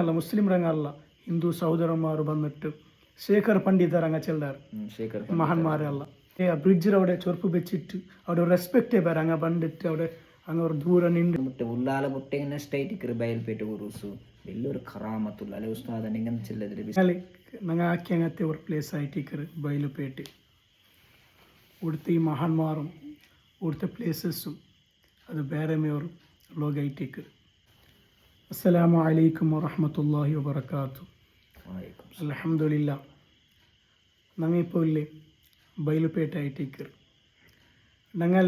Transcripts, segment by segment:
ಅಲ್ಲ ಮುಸ್ಲಿಂ ರಂಗಲ್ಲ ಹಿಂದೂ ಸಹೋದರಮಾರು ಬಂದ್ಬಿಟ್ಟು ಶೇಖರ್ ಪಂಡಿತರಂಗ ಚೆಲ್ಲಾರು ಮಹಾನ್ಮಾರೆ ಅಲ್ಲ ಬ್ರಿಡ್ಜ್ അവിടെ ചൊറുപ്പ് വെച്ചിട്ട് അവിടെ റെസ്പെക്റ്റ് ಬೇರೆ ಹಂಗ ಬಂದಿಟ್ಟು അവിടെ ಹಂಗ ಅವ್ರು ದೂರ ನಿಂಡು ಮುಟ್ಟೆ ಉಲ್ಲಾಲ ಮುಟ್ಟೆಗಿನ ಸ್ಟೈಟ್ ಇಕ್ರು ಬಯಲ್ಪೇಟೆ ಉರುಸು ಎಲ್ಲರೂ ಕರಾಮತುಲ್ಲ ಅಲೆ ಉಸ್ತಾದ ನಿಂಗನ್ ಚೆಲ್ಲದ್ರಿ ಅಲ್ಲಿ ನಂಗೆ ಹಾಕಿ ಹಂಗತ್ತೆ ಅವ್ರ ಪ್ಲೇಸ್ ಆಯ್ತು ಇಕ್ರು ಬಯಲುಪೇಟೆ ಉಡ್ತ ಈ ಮಹಾನ್ಮಾರು ಉಡ್ತ ಪ್ಲೇಸಸ್ಸು ಅದು ಬೇರೆ ಮೇವರು ಲೋಗ ಐಟಿಕ್ರು ಅಸ್ಸಲಾಮು ಅಲೈಕುಮ್ ವರಹಮತುಲ್ಲಾಹಿ ವಬರಕಾತು. ಅಲ್ಹಮ್ದುಲಿಲ್ಲಾ ഞങ്ങളിപ്പോൾ ഇല്ലേ ബയലുപേട്ട ആയിട്ടേക്കർ ഞങ്ങൾ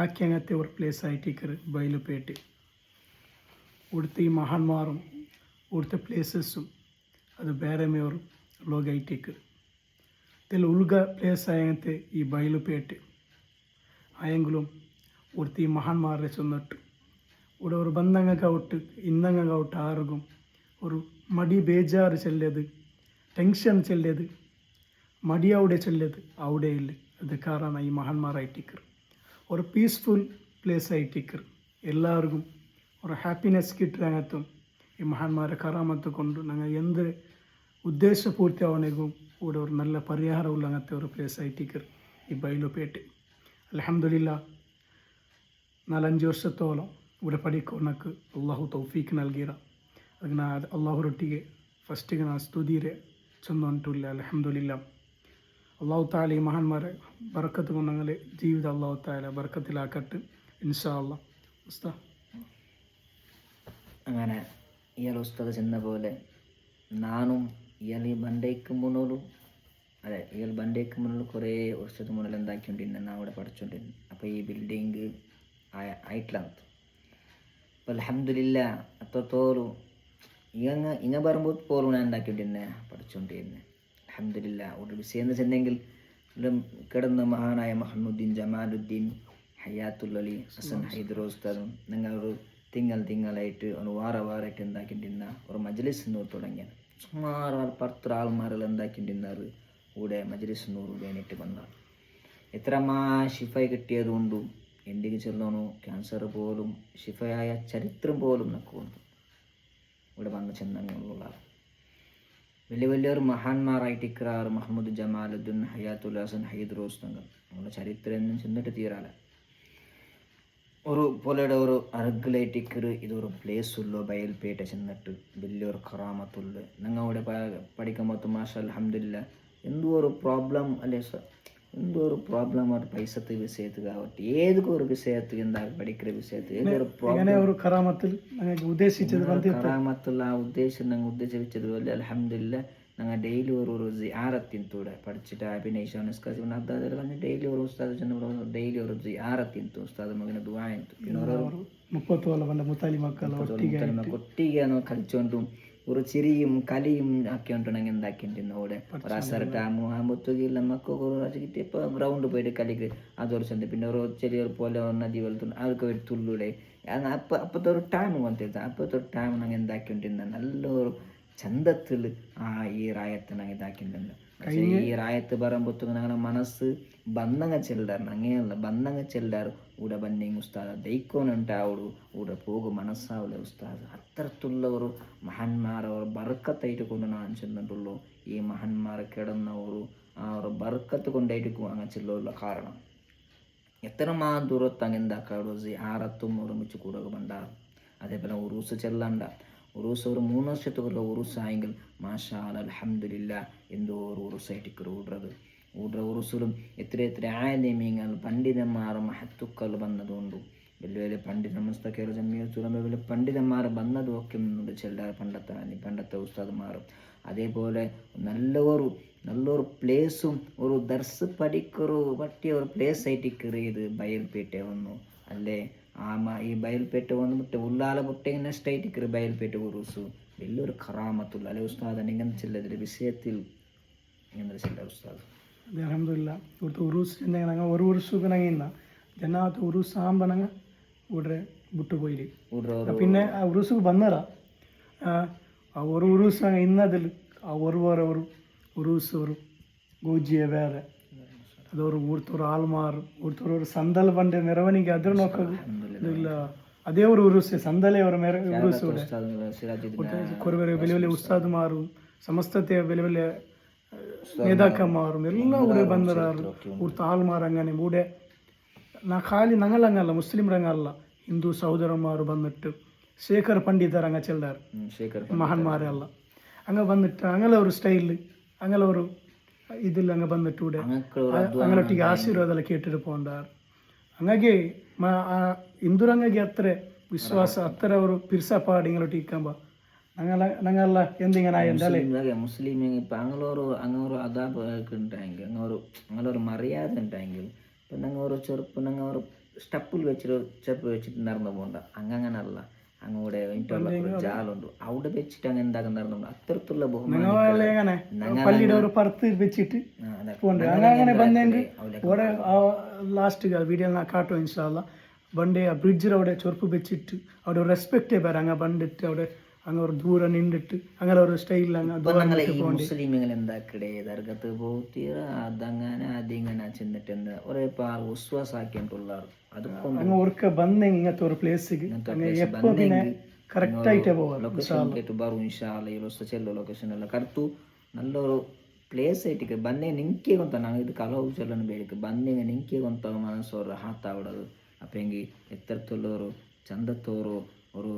ആക്കി അങ്ങനത്തെ ഒരു പ്ലേസ് ആയിട്ടേക്കർ ബയലുപേട്ട് ഇവിടുത്തെ ഈ മഹാന്മാരും ഇവിടുത്തെ പ്ലേസസ്സും അത് ಬೇರೆ ಮೇವರು ಲೋಗ ಐಟೇಕರ್ ತೆಲ್ಲ ಉಲ್ಗ ಪ್ಲೇಸ್ ಆಯಂತೆ ಈ ಬಯಲುಪೇಟೆ ആയെങ്കിലും ഇവിടുത്തെ ഈ മഹാന്മാരെ ചെന്നിട്ട് ഇവിടെ ഒരു ബന്ധങ്ങ കവിട്ട് ഇന്നങ്ങ കവിട്ട് ആർക്കും ഒരു മടി ബേജാറ് ചെല്ലത് ടെൻഷൻ ചെല്ലത് മടി അവിടെ ചെല്ലത് അവിടെ ഇല്ല അത് കാരണം ഈ മഹാന്മാരായിട്ടിക്കർ ഒരു പീസ്ഫുൾ പ്ലേസ് ആയിട്ടിക്കർ എല്ലാവർക്കും ഒരു ഹാപ്പിനെസ് കിട്ടുന്നതും ഈ മഹാന്മാരെ കറാമത്ത് കൊണ്ട് ഞങ്ങൾ എന്ത് ഉദ്ദേശപൂർത്തിയാവണേക്കും ഇവിടെ ഒരു നല്ല പരിഹാരമുള്ള അങ്ങനത്തെ ഒരു പ്ലേസ് ആയിട്ടിക്കർ ഈ ബയലുപേട്ട്. അൽഹംദുലില്ലാ 4-5 ವರ್ಷത്തോളം ഇവിടെ പഠിക്കുന്നക്ക് അള്ളാഹു തൗഫീക്ക് നൽകിയ ಅದಕ್ಕೆ ನಾ ಅಲ್ಲಾಹರೊಟ್ಟಿಗೆ ಫಸ್ಟಿಗೆ ನಾ ಸ್ತುತಿರೆ ಚಂದ ಅಂಟಿಲ್ಲ. ಅಲ್ಹಮ್ದುಲಿಲ್ಲಾ അള്ളാഹു താല ഈ മഹാന്മാരെ ബർക്കത്ത് കൊണ്ട് ഞങ്ങളെ ജീവിതം അള്ളാഹു താല ബർക്കത്തിലാക്കട്ടെ ഇൻഷാ അല്ലാ. ഉസ്താദ് അങ്ങനെ ഇയാൾ ഉസ്താദ് ചെന്ന പോലെ നാനും ഇയാൾ ഈ ബണ്ടയ്ക്ക് മുന്നോലും ഇയാൾ ബണ്ടയ്ക്ക് മുന്നിൽ കുറേ വർഷത്തിന് മുന്നിൽ എന്താക്കിക്കൊണ്ടിരുന്ന ഞാൻ അവിടെ പഠിച്ചുകൊണ്ടിരുന്നു. അപ്പോൾ ഈ ബിൽഡിങ് ആയിട്ടില്ല. അപ്പോൾ അൽഹംദുലില്ലാ അത്രത്തോളം ഇങ്ങ പറയുമ്പോൾ പോലും ഞാൻ ഉണ്ടാക്കിക്കൊണ്ടിരുന്നേ പഠിച്ചുകൊണ്ടിരുന്നത്. അൽഹംദുലില്ലാ ഒരു വിഷയം എന്ന് വെച്ചിട്ടുണ്ടെങ്കിൽ കിടന്ന മഹാനായ മുഹമ്മദ്ദീൻ ജമാലുദ്ദീൻ ഹയാത്തുൽ ഹസൻ ഹൈദർ ഉസ്താദും ഞങ്ങളൊരു തിങ്കളായിട്ട് ഒരു വാരമായിട്ട് എന്താക്കിണ്ടിരുന്ന ഒരു മജ്ലിസ് തുടങ്ങിയ സുമാർ 10 ആൾമാരെല്ലാം എന്താക്കിണ്ടിരുന്നത് കൂടെ മജ്ലിസ് നൂറ് വേണ്ടിയിട്ട് വന്നാൽ എത്രമാ ഷിഫായി കിട്ടിയതുകൊണ്ടും എന്തെങ്കിലും ചെല്ലണോ ക്യാൻസർ പോലും ഷിഫയായ ചരിത്രം പോലും നക്കുണ്ട് ഇവിടെ വന്ന് ചെന്നുള്ള വലിയ വലിയൊരു മഹാന്മാരായിട്ട് ഇക്രാർ മുഹമ്മദ് ജമാലുദ്ദീൻ ഹയാത്തുൽ ഹസൻ ഹൈദർ ഉസ്താദ് നമ്മുടെ ചരിത്രം ഒന്നും ചെന്നിട്ട് തീരാല ഒരു പോലെയുടെ ഒരു അർഗുലൈറ്റിക്കർ ഇതൊരു പ്ലേസുള്ളൂ ബയൽപേട്ട ചെന്നിട്ട് വലിയൊരു കറാമത്തുള്ളു ഞങ്ങൾ അവിടെ പഠിക്കുമ്പോൾ മാഷാ അൽഹംദുലില്ലാ എന്തോ ഒരു പ്രോബ്ലം അല്ലേ എന്തോ ഒരു പ്രോബ്ലം ഒരു പൈസത്തെ വിഷയത്ത് കാവട്ടെ ഏതൊക്കെ ഒരു വിഷയത്ത് എന്താ പഠിക്കുന്ന വിഷയത്ത് ഏതൊരു പ്രോബ്ലം കറാമത്തുള്ള ആ ഉദ്ദേശം ഞങ്ങൾ ഉദ്ദേശിച്ചത് പോലെ അൽഹംദുലില്ലാ ഞങ്ങൾ ഡെയിലി ഒരു ജിയാറത്തിനൂടെ പഠിച്ചിട്ട് അഭിനയിച്ചാണ് നിസ്കാരം അതായത് പറഞ്ഞ് ഡെയിലി ഒരു ഉസ്താദ് ചെന്ന് ഡെയിലി ഒരു ജിയാറത്തിനു ഉസ്താദ് മകനെ ദുആയിന് പിന്നെ കൊട്ടിಗೆ കളിച്ചോണ്ടും ഒരു ചിരിയും കലിയും ആക്കിക്കൊണ്ടാണ് എന്താക്കിയിട്ടുണ്ടെന്ന് അവിടെ ഒരു അസർട്ട് മുത്തുകില്ല മക്കൊക്കെ ഇപ്പോൾ ഗ്രൗണ്ട് പോയിട്ട് കളിക്ക് അതൊരു ചെന്ന് പിന്നെ ഒരു ചെറിയ പോലെ നദി പോലത്തെ അതൊക്കെ ഒരു തുള്ളൂടെ അപ്പോഴത്തെ ഒരു ടൈം വന്നിട്ട് അപ്പോഴത്തെ ഒരു ടൈം ഞങ്ങൾ എന്താക്കിക്കൊണ്ടിരുന്ന നല്ലൊരു ചന്തത്തിൽ ഈ റായത്ത് ഞങ്ങൾ ഇതാക്കിയിട്ടുണ്ട്. പക്ഷേ ഈ റായത്ത് പറയുമ്പോഴത്തേക്ക് ഞങ്ങളുടെ മനസ്സ് ബന്ധങ്ങ ചെല്ലാറ് അങ്ങനെയല്ല ബന്ധങ്ങ ചെല്ലാറ് ഇവിടെ ബന്ധിങ് ഉസ്താദ് ദൈക്കോനുണ്ടാവുള്ളൂ ഇവിടെ പോകും മനസ്സാവില്ല ഉസ്താദ് അത്തരത്തിലുള്ള ഒരു മഹാന്മാരെ ഒരു ബർക്കത്തായിട്ട് കൊണ്ട് ഞാൻ ചെന്നിട്ടുള്ളൂ. ഈ മഹാന്മാരെ കിടന്ന ആ ഒരു ബർക്കത്ത് കൊണ്ടായിരിക്കും അങ്ങനെ ചെല്ലുള്ള കാരണം എത്രമാ ദൂരത്ത് അങ്ങ് എന്താക്കാറ് ആറത്തും ഒരുമിച്ച് കൂടെ ബണ്ടാറ്. അതേപോലെ ഉറൂസ് ചെല്ലണ്ട ഉറൂസ് ഒരു 3 വർഷത്തുള്ള ഉറൂസായെങ്കിൽ മാഷാ അൽഹംദുലില്ലാ എന്തോ ഒരു ഉറൂസായിട്ട് ഉറൂസിലും എത്ര ആലിമീങ്ങൾ പണ്ഡിതന്മാർ മഹത്തുക്കൾ വന്നതുകൊണ്ടും വലിയ വലിയ പണ്ഡിത വലിയ പണ്ഡിതന്മാർ വന്നതും ഒക്കെ മുന്നോട്ട് ചെല്ലാറ് പണ്ടത്തെ ഉസ്താദ്മാരും. അതേപോലെ നല്ലൊരു പ്ലേസും ഒരു ദർസ് പഠിക്കൊരു പറ്റിയ ഒരു പ്ലേസ് ആയിട്ട് കയറിയത് ബയൽപേട്ട വന്നു അല്ലേ. ഈ ബയൽപേട്ട വന്നിട്ട് ഉള്ളാല മുട്ടയിങ്ങനെ സ്ട്രൈറ്റ് കയറി ബയൽപേട്ട ഉറൂസു വലിയൊരു കറാമത്തുള്ള അല്ലെ ഉസ്താദ് ഇങ്ങനെ ചെല്ലതിൻ്റെ വിഷയത്തിൽ ഇങ്ങനെ ചെല്ല ഉസ്താദ്. അൽഹംദുലില്ലാ ഇവിടുത്തെ ഉറൂസ് ചെന്നെങ്കിൽ ഒരു ഉറുസുക്ക് ഞങ്ങൾ ജനാത്ത് ഉറൂസ് ആകുമ്പോൾ ഞങ്ങൾ ഇവിടെ വിട്ടുപോയി പിന്നെ ആ ഉറൂസുക്ക് വന്നതാ ആ ഒരു ഉറൂസ് ഇന്നതിൽ ആ ഒരു ഉറൂസ് ഒരു ഗോജിയെ വേറെ ಅದವರು ಊರ್ತವ್ರು ಹಾಲು ಮಾರು ಊರ್ತವ್ರು ಸಂದಲ್ ಬಂಡೆ ಮೆರವಣಿಗೆ ಅದ್ರ ನೋಕೋದು ಇಲ್ಲ ಅದೇ ಅವರು ಉರುಸೆ ಸಂದಲೆ ಅವರ ಮೇರೆ ಉರುಸು സിറാജുദ്ദീൻ ಕೊರವರೆ ಬೆಲೆ ಬೆಲೆ ಉಸ್ತಾದ್ಮಾರು ಸಮಸ್ತತೆಯ ಬೆಲೆ ಬೆಲೆ നേതാക്കന്മാരും എല്ലാം ഇവിടെ ಬಂದರಾರು ഇവിടുത്തെ ആൾമാർ അങ്ങനെ ഇവിടെ ಖಾಲಿ ನಂಗಲ್ಲ ಮುಸ್ಲಿಂ ರಂಗಲ್ಲ ಹಿಂದೂ ಸಹೋದರന്മാರು ಬಂದಿಟ್ಟು ಶೇಖರ್ ಪಂಡಿತರ್ ಹಂಗ ಚೆಲ್ಲಾರು ಮಹಾನ್മാരെಲ್ಲ ಹಂಗ ಬಂದಿಟ್ಟು ಹಂಗಲ್ಲ ಅವರು ಸ್ಟೈಲ್ ಹಂಗಲ್ಲ ಅವರು ഇതിൽ അങ്ങ് ಬಂದಿಟ್ಟು ഇവിടെ അങ്ങനൊಟ್ಟಿಗೆ ಆಶೀರ್ವಾದ ಎಲ್ಲ ಕೇಟಿട്ട് പോണ്ടാರು ಹಂಗಾಗಿ ಹಿಂದೂ ರಂಗಗೆ ಹತ್ರ ವಿಶ್ವಾಸ ಹತ್ತಿರ ಅವರು ಪಿರ್ಸಪಾಡಿ ಇಂಗಳೊಟ್ಟಿಗೆ ಕಂಬ ഞങ്ങളല്ല എന്തിങ്ങനെ മുസ്ലിം ഇപ്പം അങ്ങോരു അതാപ് ഉണ്ടായെങ്കിൽ അങ്ങോരു മറിയാതെ ഉണ്ടായെങ്കിൽ ഇപ്പം ഞങ്ങൾ ചെറുപ്പം ഞങ്ങൾ സ്റ്റപ്പിൽ വെച്ചിട്ട് ചെറുപ്പ് വെച്ചിട്ട് നടന്നു പോകണ്ട അങ്ങനല്ല അങ്ങോടെ ജാലുണ്ട് അവിടെ വെച്ചിട്ട് അങ്ങനെ എന്താക്കാൻ നടന്നു അത്തരത്തിലുള്ള ಲಾಸ್ಟ್ ವಿಡಿಯೋ ಕಾಟು ಇನ್ಶಾಲ್ಲ ಬಂಡೆ ಆ ಬ್ರಿಡ್ಜ್ അവിടെ ചൊറുപ്പ് വെച്ചിട്ട് അവിടെ റെസ്പെക്റ്റ് ಬೇರೆ അങ്ങ ಬಂದಿಟ್ಟು അവിടെ അങ്ങ് ഒരു ദൂരം നിന്നിട്ട് അങ്ങനെ ഒരു സ്റ്റൈലിൽ മുസ്ലിമുകൾ എന്താക്കടേ ദർഗത്ത് പോത്തിയ അതങ്ങനെ അതിങ്ങനെ ചെന്നിട്ട് എന്താ ഒരേ വിശ്വാസാക്കിയിട്ടുള്ളാറ് അങ്ങ് ഒരിക്ക ಬಂದೆ ഇങ്ങനത്തെ ഒരു പ്ലേസിಗೆ കറക്റ്റ് ആയിട്ടേ പോവാം ലൊക്കേഷൻ കേട്ട് ബറു ഇൻഷാല്ല ഈ ചെല്ലോ ലൊക്കേഷൻ ಎಲ್ಲ ಕರೆತು ನಲ್ಲೊರು ಪ್ಲೇಸ್ ಐಟಿಗೆ ಬಂದೆ ನಿಂಕೆ ಗೊಂತ ನಾವು ಇದು ಕಲವು ಚೊಲ್ಲನ್ನು ಬೇಡಿಕೆ ಬಂದೆ ನಿಂಕೆ ಗೊಂತ ಮನಸ್ಸೋರು ಹಾತಾವಿಡೋದು അപ്പം എങ്കിൽ എത്രത്തുള്ളൊരു ചന്തത്തോറോ ഒരു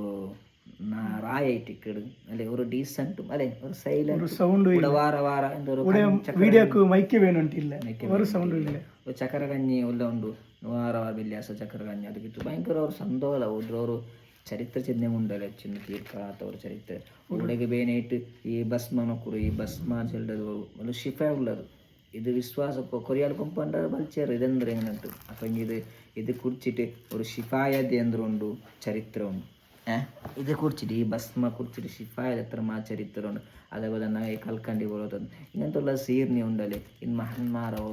റായിട്ടിക്കട് അല്ലെ ഒരു ഡീസൻറ്റും അല്ലെ ഒരു സൈലന്റ് സൗണ്ട് വാര വാര എന്തോ വീഡിയോക്ക് മൈക്ക് വേണ്ടില്ല ഒരു സൗണ്ട് ഇല്ല ചക്കര കഞ്ഞി എല്ലാം ഉണ്ട് വാര വാര വില്യാസ ചക്കര കഞ്ഞി അത് കിട്ടും ഭയങ്കര ഒരു സന്തോഷം ഒരു ചരിത്ര ചിഹ്നം ഉണ്ടല്ലോ ചിന്ന തീർക്കാത്ത ഒരു ചരിത്രം ഇവിടേക്ക് മെയിനായിട്ട് ഈ ഭസ്മക്കുറി ഈ ഭസ്മ ചെല്ലത് ഒരു ഷിഫ ഉള്ളത് ഇത് വിശ്വാസം കൊറിയാൽ കൊമ്പണ്ട വലിച്ചേറ് ഇതെന്തര എങ്ങനെയുണ്ട് അപ്പം ഇത് കുറിച്ചിട്ട് ഒരു ഷിഫായത എന്തുണ്ട് ചരിത്രമുണ്ട് ഇത് കുറിച്ചിട്ട് ഈ ഭസ്മ കുറിച്ചിട്ട് ഷിഫായത് എത്രമാ ചരിത്രമുണ്ട് അതേപോലെ തന്നെ ഈ കൽക്കണ്ടി പോലത്തെ ഇങ്ങനത്തെ ഉള്ള സീർണി ഉണ്ടല്ലേ ഈ മഹാന്മാരോ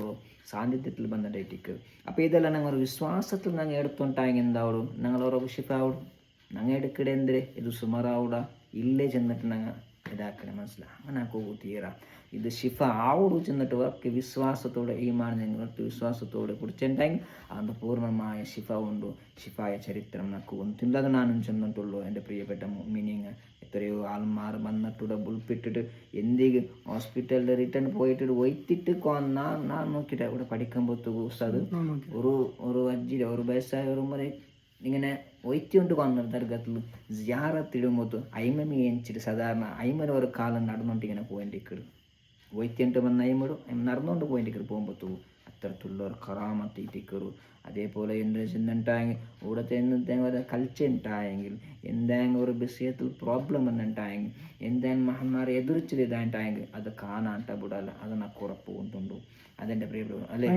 സാന്നിധ്യത്തിൽ ബന്ധമായിട്ടിക്ക് അപ്പോൾ ഇതെല്ലാം ഞങ്ങൾ വിശ്വാസത്തിൽ ഞങ്ങൾ എടുത്തുണ്ടായെങ്കിൽ എന്താവും ഞങ്ങളോരോ ഷിഫാവിടും ഞങ്ങൾ എടുക്കടെ എന്തിരെ ഇത് സുമറാവിട ഇല്ലേ ചെന്നിട്ട് ഞങ്ങൾ ഇതാക്കണേ മനസ്സിലാവും അങ്ങനെ കൂട്ടിയേറാ ഇത് ഷിഫ ആവോട് ചെന്നിട്ട് അവർക്ക് വിശ്വാസത്തോടെ ഈമാൻ ഞങ്ങൾക്ക് വിശ്വാസത്തോടെ കുറിച്ചുണ്ടെങ്കിൽ അതിൻ്റെ പൂർണ്ണമായ ഷിഫ ഉണ്ടോ ഷിഫായ ചരിത്രം നമുക്ക് ഒന്നില്ലാതെ ഞാനും ചെന്നിട്ടുള്ളൂ എൻ്റെ പ്രിയപ്പെട്ട മീനിങ് എത്രയോ ആൾമാർ വന്നിട്ടൂടെ ഉൾപ്പെട്ടിട്ട് എന്തെങ്കിലും ഹോസ്പിറ്റലിൽ റിട്ടേൺ പോയിട്ട് ഒയ്ത്തിട്ട് ഞാൻ നോക്കിയിട്ട് ഇവിടെ പഠിക്കുമ്പോൾ ഉസ്താദ് ഒരു അജ്ജിയുടെ ഒരു വയസ്സായ ഒരു മുறை ഇങ്ങനെ ഒയ്റ്റുകൊണ്ട് വന്ന ദർഗത്തിൽ ജിയാറത്തിടുമ്പോൾ അയിമമി എണിച്ചിട്ട് സാധാരണ അയിമര ഒരു കാലം നടന്നുകൊണ്ട് ഇങ്ങനെ പോയിട്ടിക്കട് ഒയ്റ്റിട്ട് വന്ന അയിമടും നടന്നുകൊണ്ട് പോയിട്ടിക്കട് പോകുമ്പോൾ അത്തരത്തിലുള്ള ഒരു കറാമത്തിക്കറു അതേപോലെ എന്താ വെച്ചിട്ടുണ്ടായെങ്കിൽ ഇവിടുത്തെ എന്തെങ്കിലും കൾച്ചർ ഉണ്ടായെങ്കിൽ എന്തെങ്കിലും ഒരു വിഷയത്തിൽ പ്രോബ്ലം എന്നുണ്ടായെങ്കിൽ എന്തെങ്കിലും മഹന്മാരെ എതിർച്ചത് ഇതായിട്ടായെങ്കിൽ അത് കാണാട്ട വിടല്ല അത് നമുക്ക് ഉറപ്പ് കൊണ്ടുണ്ടു അതെൻ്റെ പ്രിയപ്പെട്ട അല്ലേ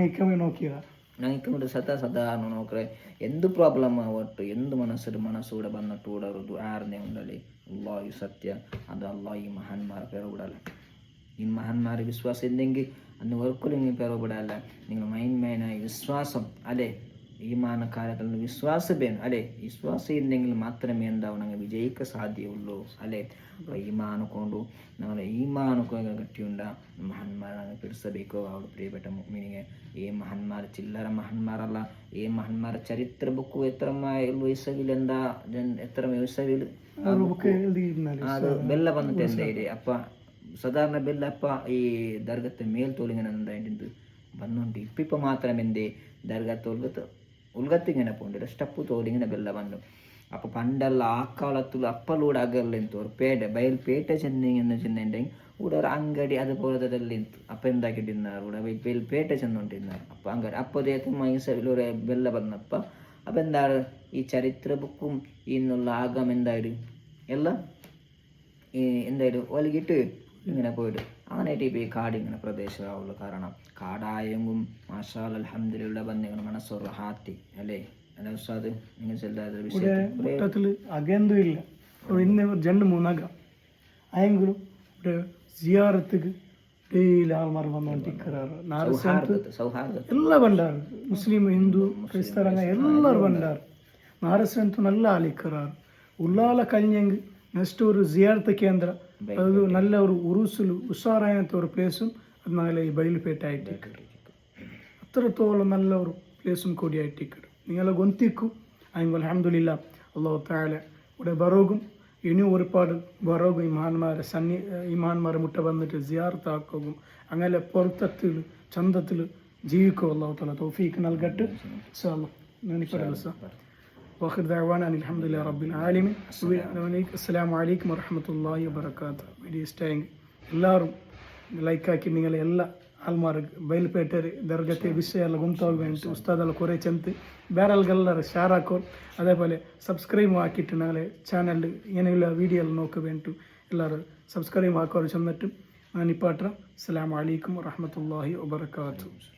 ഞങ്ങൾക്ക് ಸದಾ ನೋಡ್ರೆ എന്ത് പ്രോബ്ലം ആവട്ടെ എന്ത് മനസ്സൂടെ വന്നിട്ട് കൂടെ ഒരു ദ്വാരനെ ഉണ്ടല്ലേ അള്ളാഹു സത്യ അത് അള്ളാഹ് ഈ മഹാന്മാരെ പേരവിടല്ല ഈ മഹാന്മാരെ വിശ്വാസം ഇല്ലെങ്കിൽ അന്ന് ഒരിക്കലും ഇങ്ങനെ പേരവിടല്ല നിങ്ങൾ മെയിനായി വിശ്വാസം അല്ലേ ഈ മാനക്കാലത്തിൽ വിശ്വാസം വേണം അല്ലേ വിശ്വാസം ഇല്ലെങ്കിൽ മാത്രമേ എന്താവും ഞങ്ങൾ വിജയിക്കാൻ സാധ്യമുള്ളൂ അല്ലേ അപ്പോൾ ഈ മാനക്കൊണ്ടു നമ്മൾ ഈ മാനക്കൊക്കെ കെട്ടിയുണ്ട മഹാന്മാരെ ഞങ്ങൾ പിടിച്ചಬೇಕೋ അവിടെ പ്രിയപ്പെട്ട മീനിങ് ഈ മഹാന്മാർ ചില്ലറ മഹാന്മാരല്ല ഈ മഹാന്മാരെ ചരിത്ര ബുക്ക് എത്ര വയസ്സവിൽ എന്താ എത്ര വയസ്സവിൽ അത് ಬೆಲ್ಲ വന്നിട്ട് എന്തായി അപ്പം സാധാരണ ಬೆಲ್ಲ അപ്പം ഈ ദർഗത്തെ മേൽത്തോലിങ്ങനെ എന്തായിട്ടുണ്ട് വന്നുകൊണ്ട് ഇപ്പം മാത്രം എന്തേ ദർഗത്ത് ഉൽഗത്തിങ്ങനെ പോകണ്ട സ്റ്റെപ്പ് തോലിങ്ങനെ ಬೆಲ್ಲ ಬಂದು അപ്പോൾ പണ്ടല്ല ആ കാലത്തിൽ അപ്പലൂടെ അകർലെന്തു ഒരു ബയൽപേട്ട ചെന്നുണ്ടെങ്കിൽ ഇവിടെ ഒരു അങ്കടി അതുപോലത്തെ അപ്പം എന്താക്കിട്ടിരുന്നാറ് ഇവിടെ ബയൽപേട്ട ചെന്നുകൊണ്ടിരുന്നാറ് അപ്പം അങ്കടി അപ്പോൾ അദ്ദേഹത്തിന് മൈസൂരിൽ ഒരു ಬೆಲ್ಲ വന്നപ്പോൾ അപ്പം എന്താണ് ഈ ചരിത്ര ബുക്കും ഇന്നുള്ള ആഗം എന്തായാലും എല്ലാം എന്തായാലും ഒലകിട്ട് ഇങ്ങനെ പോയിട്ട് അങ്ങനെയായിട്ട് ഇപ്പോൾ ഈ കാട് ഇങ്ങനെ പ്രദേശമാവുള്ളൂ കാരണം കാടായെങ്കും മാഷാൽ അൽഹംദുലില്ലാ ബന്ധങ്ങൾ മനസ്സൊരു ഹാത്തി അല്ലേ അല്ല ഉസ്താദ് നിങ്ങൾ ചെല്ലാതെ വിഷയത്തിൽ അകന്തും ഇല്ല ഇന്ന് രണ്ട് മൂന്നാക ആയെങ്കിലും ജിയാറത്തുക്ക് ഡെയിലി ആൾമാർ വന്നുകൊണ്ടിരിക്കാറ് ಎಲ್ಲ ಬಂಡಾರು ಮುಸ್ಲಿಂ ಹಿಂದೂ ಕ್ರೈಸ್ತರಂಗ ಎಲ್ಲರೂ ಬಂಡಾರು ನಾರಸಂತೂ നല്ല ആളിക്കറാറ് ഉള്ളാല കഴിഞ്ഞെങ്കിൽ നെക്സ്റ്റ് ഒരു ജിയാർത്ത് കേന്ദ്ര അത് നല്ല ഒരു ഉറൂസിൽ ഉഷാറായത്തെ ഒരു പ്ലേസും അത് നല്ല ഈ ബയൽപേട്ട ആയിട്ടിക്കട് അത്രത്തോളം നല്ല ഒരു പ്ലേസും കൂടി ആയിട്ടിക്കട് നിങ്ങളെ ഗൊന്തിക്കും അയെങ്കിൽ അൽഹംദുലില്ലാ അള്ളാഹു താല ഇവിടെ ബറോഗും ഇനിയും ഒരുപാട് ബറോഗും ഇമാന്മാരെ മുട്ട വന്നിട്ട് സിയാർത്താക്കും അങ്ങനെ പൊരുത്തത്തിൽ ചന്തത്തിൽ ജീവിക്കും അള്ളാഹു താല തൗഫീഖ് നൽകട്ടെ ഇൻഷാ അല്ലാഹ്. നന്ദിപ്പെടൽ സാർ. واخر دعوانا ان الحمد لله رب العالمين. السلام عليكم ورحمة الله وبركاته. വീഡിയോ ഇഷ്ടമായെങ്കിൽ എല്ലാവരും ലൈക്കാക്കി നിങ്ങളെ എല്ലാ ಆಲ್ಮಾರ್ಗ್ ಬಯಲುಪೇಟೆ ದರ್ಗತೆ ವಿಷಯ ಎಲ್ಲ ಗುಂತಾಗುವಂಟು ಉಸ್ತಾದೆಲ್ಲ ಕೊರೆ ಚೆಂತು ಬೇರೆಲ್ಗೆಲ್ಲರೂ ಶೇರ್ ಹಾಕೋರು അതേപോലെ സബ്സ്ക്രൈബ് ആക്കിയിട്ട് നാളെ ചാനലിൽ ഇങ്ങനെയുള്ള വീഡിയോ എല്ലാം നോക്കുവേണ്ടു എല്ലാവരും സബ്സ്ക്രൈബ് ആക്കോറ് ചെന്നിട്ടും നിപ്പാട്ട അസ്സലാമു അലൈക്കും വറഹ്മത്തുള്ളാഹി വബറകാതുഹു.